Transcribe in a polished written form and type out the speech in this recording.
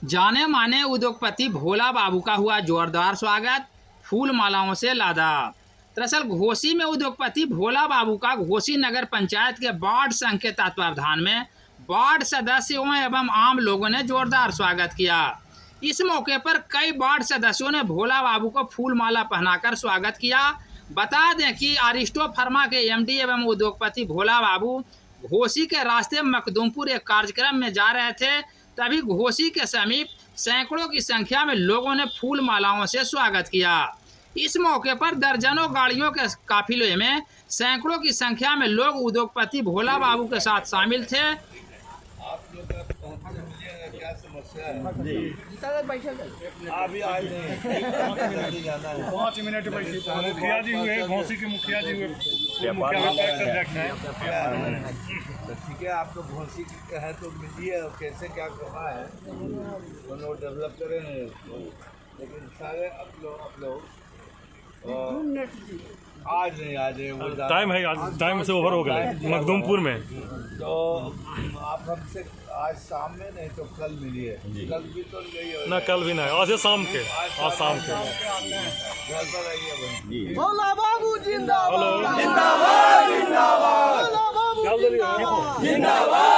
जाने माने उद्योगपति भोला बाबू का हुआ जोरदार स्वागत, फूल मालाओं से लादा। दरअसल घोसी में उद्योगपति भोला बाबू का घोसी नगर पंचायत के वार्ड संघ के तत्वावधान में वार्ड सदस्यों एवं आम लोगों ने जोरदार स्वागत किया। इस मौके पर कई वार्ड सदस्यों ने भोला बाबू को फूल माला पहनाकर स्वागत किया। बता दें कि अरिस्टो फर्मा के एमडी एवं उद्योगपति भोला बाबू घोसी के रास्ते मखदूमपुर एक कार्यक्रम में जा रहे थे, तभी घोसी के समीप सैकड़ों की संख्या में लोगों ने फूल मालाओं से स्वागत किया। इस मौके पर दर्जनों गाड़ियों के काफिले में सैकड़ों की संख्या में लोग उद्योगपति भोला बाबू के साथ शामिल थे। आप लोग का पहुंचने मिलिएगा, क्या समस्या है? अभी आए नहीं जाना है। 5 मिनट बैठे। मुखिया जी हुए, घोसी के मुखिया जी हुए, मुखिया तो ठीक है, आप लोग घोसी के है तो मिलिए और कैसे क्या करना है वो लोग डेवलप करेंगे। लेकिन सारे आप लोग आज नहीं आ जाए, वो टाइम है, टाइम से ओवर हो गया मखदूमपुर में। तो आप हमसे आज शाम में नहीं तो कल मिलिए। कल भी तो नहीं ना, कल भी नहीं, आज शाम के, आज शाम के। घर पर आइए। भोला बाबू जिंदाबाद, हेलो, जिंदाबाद, जिंदाबाद, भोला बाबू जिंदाबाद, जिंदाबाद।